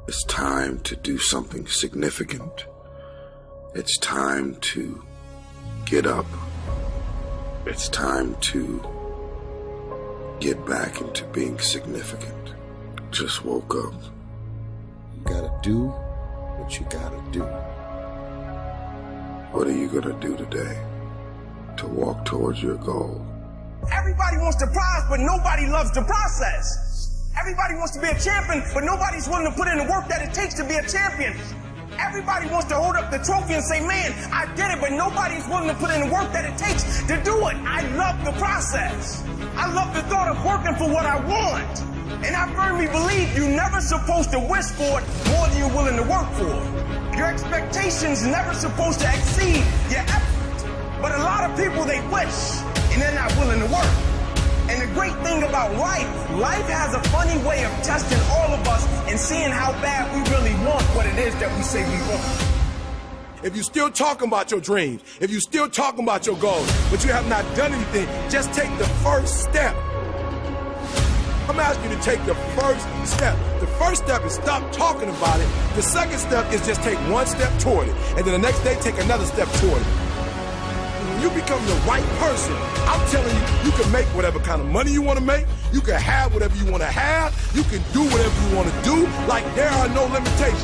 It's time to do something significant. It's time to get up. It's time to get back into being significant. Just woke up. You gotta do what you gotta do. What are you gonna do today to walk towards your goal? Everybody wants the prize, but nobody loves the process. Everybody wants to be a champion, but nobody's willing to put in the work that it takes to be a champion. Everybody wants to hold up the trophy and say, man, I did it, but nobody's willing to put in the work that it takes to do it. I love the process. I love the thought of working for what I want. And I firmly believe you're never supposed to wish for it more than you're willing to work for it. Your expectations never supposed to exceed your effort. But a lot of people, they wish, and they're not willing to work. And the great thing about life has a funny way of testing all of us and seeing how bad we really want what it is that we say we want. If you're still talking about your dreams, if you're still talking about your goals, but you have not done anything, just take the first step. I'm asking you to take the first step. The first step is stop talking about it. The second step is just take one step toward it. And then the next day, take another step toward it. When you become the right person, I'm telling you, you can make whatever kind of money you want to make. You can have whatever you want to have. You can do whatever you want to do. Like, there are no limitations.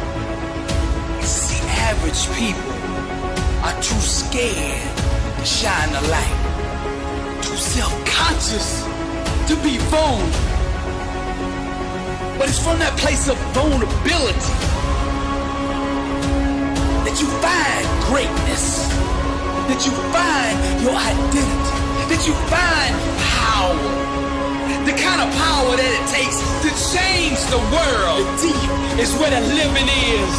You see, average people are too scared to shine the light. Too self-conscious to be vulnerable. But it's from that place of vulnerability that you find greatness, that you find your identity, that you find power, the kind of power that it takes to change the world. The deep is where the living is.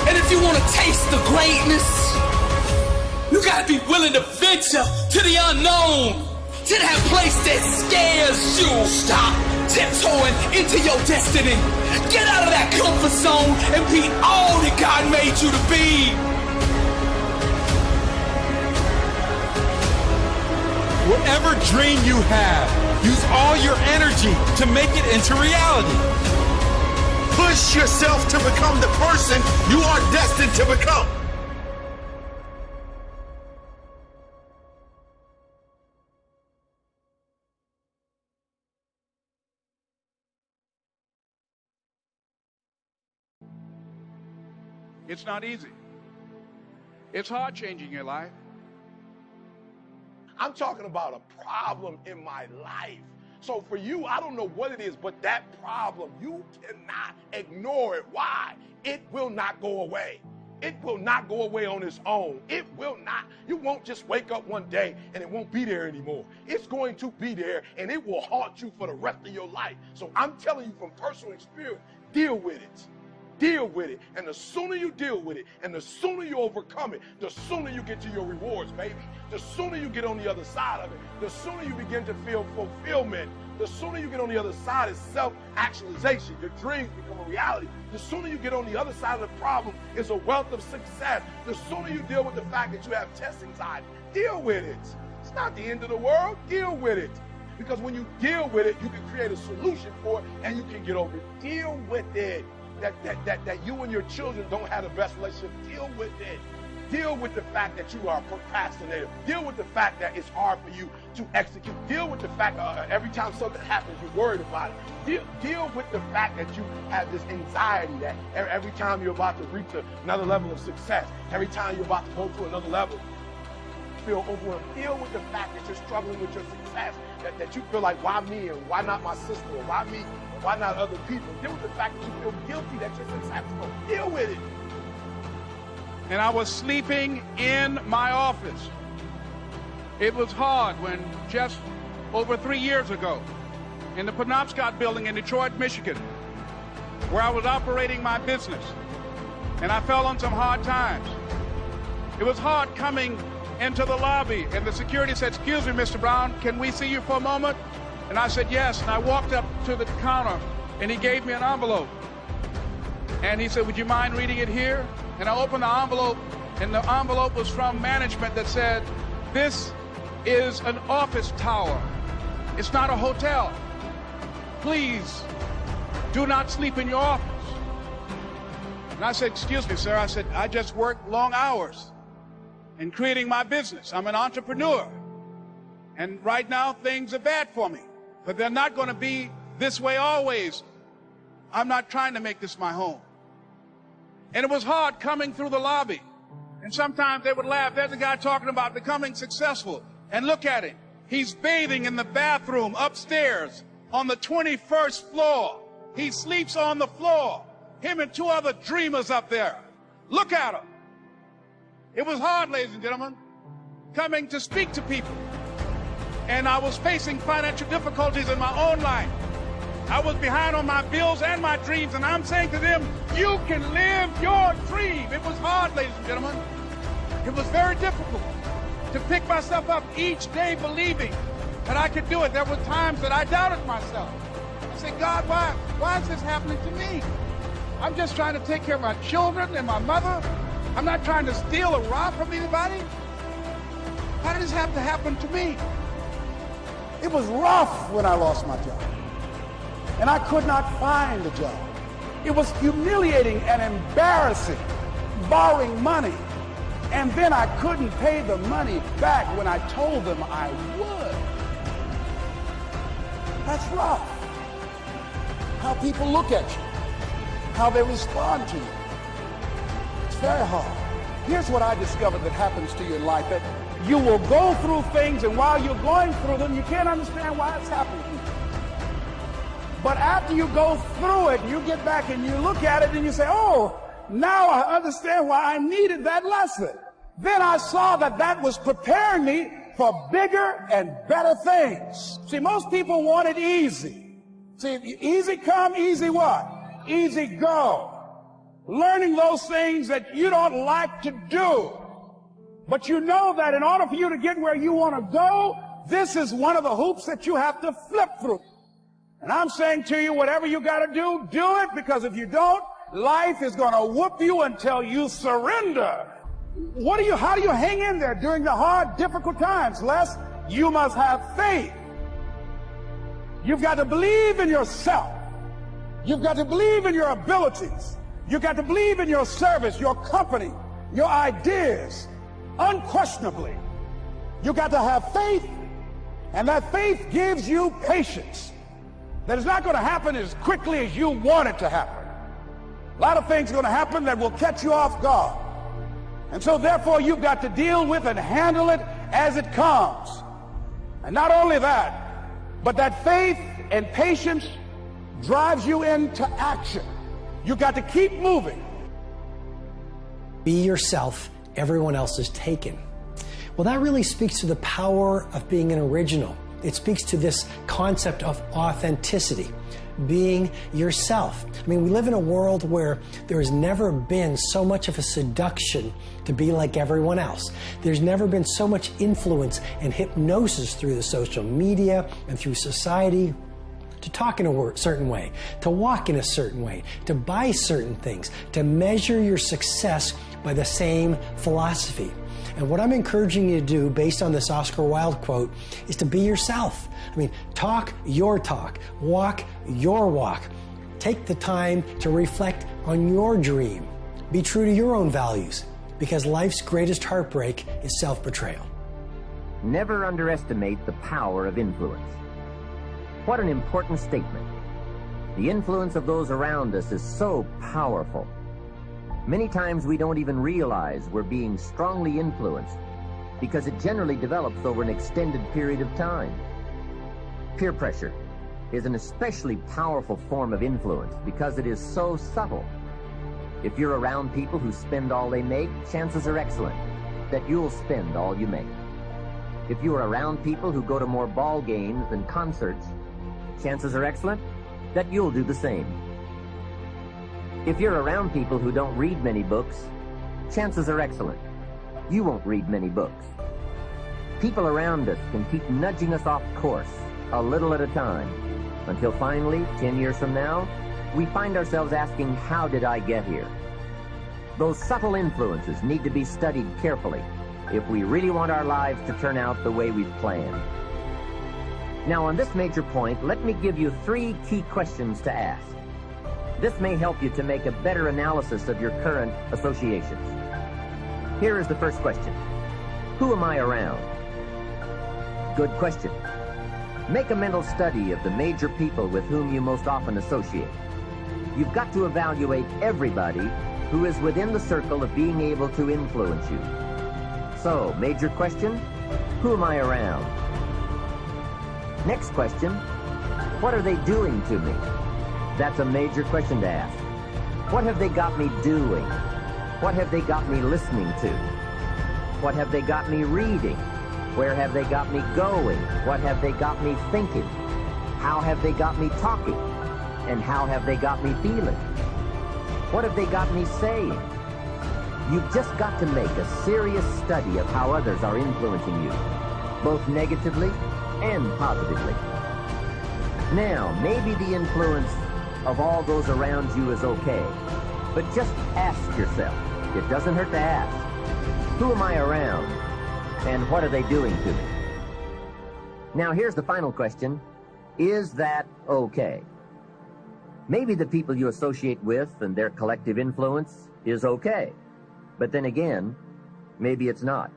And if you want to taste the greatness, you gotta be willing to venture to the unknown, to that place that scares you. Stop tiptoeing into your destiny. Get out of that comfort zone and be all that God made you to be. Whatever dream you have, use all your energy to make it into reality. Push yourself to become the person you are destined to become. It's not easy. It's hard changing your life. I'm talking about a problem in my life. So for you, I don't know what it is, but that problem, you cannot ignore it. Why? It will not go away. It will not go away on its own. It will not. You won't just wake up one day and it won't be there anymore. It's going to be there and it will haunt you for the rest of your life. So I'm telling you from personal experience, deal with it. Deal with it. And the sooner you deal with it and the sooner you overcome it, the sooner you get to your rewards, baby. The sooner you get on the other side of it, the sooner you begin to feel fulfillment. The sooner you get on the other side is self-actualization. Your dreams become a reality. The sooner you get on the other side of the problem is a wealth of success. The sooner you deal with the fact that you have test anxiety, deal with it. It's not the end of the world. Deal with it. Because when you deal with it, you can create a solution for it and you can get over it. Deal with it. That you and your children don't have the best relationship. Deal with it. Deal with the fact that you are a procrastinator. Deal with the fact that it's hard for you to execute. Deal with the fact every time something happens, you're worried about it. Deal with the fact that you have this anxiety that every time you're about to reach another level of success, every time you're about to go to another level, you feel overwhelmed. Deal with the fact that you're struggling with your success, that you feel like, why me and why not my sister, or why me, or why not other people? Deal with the fact that you feel guilty that you're successful. Deal with it. And I was sleeping in my office. It was hard when just over 3 years ago, in the Penobscot building in Detroit, Michigan, where I was operating my business, and I fell on some hard times. It was hard coming into the lobby, and the security said, "Excuse me, Mr. Brown, can we see you for a moment?" And I said, "Yes." And I walked up to the counter, and he gave me an envelope. And he said, "Would you mind reading it here?" And I opened the envelope, and the envelope was from management that said, "This is an office tower. It's not a hotel. Please do not sleep in your office." And I said, excuse me, sir. I said, I just work long hours in creating my business. I'm an entrepreneur. And right now, things are bad for me. But they're not going to be this way always. I'm not trying to make this my home. And it was hard coming through the lobby. And sometimes they would laugh. There's a guy talking about becoming successful. And look at him. He's bathing in the bathroom upstairs on the 21st floor. He sleeps on the floor. Him and two other dreamers up there. Look at him. It was hard, ladies and gentlemen, coming to speak to people. And I was facing financial difficulties in my own life. I was behind on my bills and my dreams, and I'm saying to them, you can live your dream. It was hard, ladies and gentlemen. It was very difficult to pick myself up each day believing that I could do it. There were times that I doubted myself. I said, God, why is this happening to me? I'm just trying to take care of my children and my mother. I'm not trying to steal or rob from anybody. Why did this have to happen to me? It was rough when I lost my job. And I could not find a job. It was humiliating and embarrassing, borrowing money. And then I couldn't pay the money back when I told them I would. That's rough. How people look at you, how they respond to you. It's very hard. Here's what I discovered that happens to you in life, that you will go through things, and while you're going through them, you can't understand why it's happening to you. But after you go through it, you get back and you look at it and you say, oh, now I understand why I needed that lesson. Then I saw that that was preparing me for bigger and better things. See, most people want it easy. See, easy come, easy what? Easy go. Learning those things that you don't like to do. But you know that in order for you to get where you want to go, this is one of the hoops that you have to flip through. And I'm saying to you, whatever you got to do it, because if you don't, life is going to whoop you until you surrender. How do you hang in there during the hard, difficult times? Les, you must have faith. You've got to believe in yourself. You've got to believe in your abilities. You've got to believe in your service, your company, your ideas. Unquestionably, you've got to have faith, and that faith gives you patience. That it's not going to happen as quickly as you want it to happen. A lot of things are going to happen that will catch you off guard. And so therefore you've got to deal with and handle it as it comes. And not only that, but that faith and patience drives you into action. You've got to keep moving. Be yourself, everyone else is taken. Well, that really speaks to the power of being an original. It speaks to this concept of authenticity, being yourself. I mean, we live in a world where there has never been so much of a seduction to be like everyone else. There's never been so much influence and hypnosis through the social media and through society to talk in a certain way, to walk in a certain way, to buy certain things, to measure your success by the same philosophy. And what I'm encouraging you to do, based on this Oscar Wilde quote, is to be yourself. I mean, talk your talk, walk your walk. Take the time to reflect on your dream. Be true to your own values, because life's greatest heartbreak is self-betrayal. Never underestimate the power of influence. What an important statement. The influence of those around us is so powerful. Many times we don't even realize we're being strongly influenced because it generally develops over an extended period of time. Peer pressure is an especially powerful form of influence because it is so subtle. If you're around people who spend all they make, chances are excellent that you'll spend all you make. If you're around people who go to more ball games than concerts, chances are excellent that you'll do the same. If you're around people who don't read many books, chances are excellent you won't read many books. People around us can keep nudging us off course a little at a time until finally, 10 years from now, we find ourselves asking, how did I get here? Those subtle influences need to be studied carefully if we really want our lives to turn out the way we've planned. Now, on this major point, let me give you 3 key questions to ask. This may help you to make a better analysis of your current associations. Here is the first question. Who am I around? Good question. Make a mental study of the major people with whom you most often associate. You've got to evaluate everybody who is within the circle of being able to influence you. So, major question, who am I around? Next question, what are they doing to me? That's a major question to ask. What have they got me doing? What have they got me listening to? What have they got me reading? Where have they got me going? What have they got me thinking? How have they got me talking? And how have they got me feeling? What have they got me saying? You've just got to make a serious study of how others are influencing you, both negatively and positively. Now, maybe the influence of all those around you is okay, but just ask yourself, it doesn't hurt to ask, who am I around, and what are they doing to me? Now, here's the final question, is that okay? Maybe the people you associate with and their collective influence is okay, but then again, maybe it's not.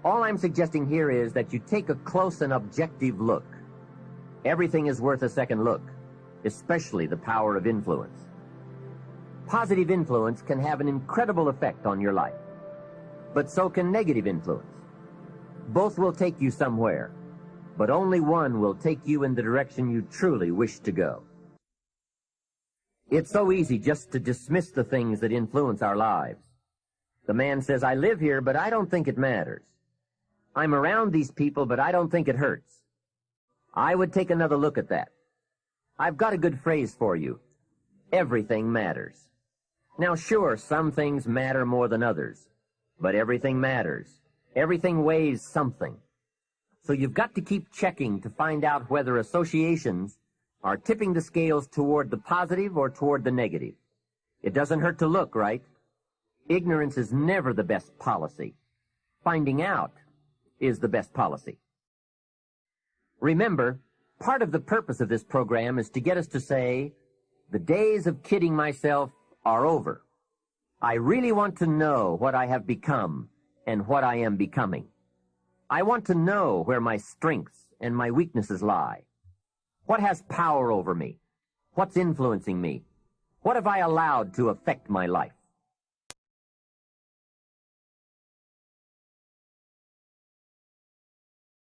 All I'm suggesting here is that you take a close and objective look. Everything is worth a second look, especially the power of influence. Positive influence can have an incredible effect on your life, but so can negative influence. Both will take you somewhere, but only one will take you in the direction you truly wish to go. It's so easy just to dismiss the things that influence our lives. The man says, I live here, but I don't think it matters. I'm around these people, but I don't think it hurts. I would take another look at that. I've got a good phrase for you. Everything matters. Now, sure, some things matter more than others, but everything matters. Everything weighs something. So you've got to keep checking to find out whether associations are tipping the scales toward the positive or toward the negative. It doesn't hurt to look, right? Ignorance is never the best policy. Finding out is the best policy. Remember, part of the purpose of this program is to get us to say, the days of kidding myself are over. I really want to know what I have become and what I am becoming. I want to know where my strengths and my weaknesses lie. What has power over me? What's influencing me? What have I allowed to affect my life?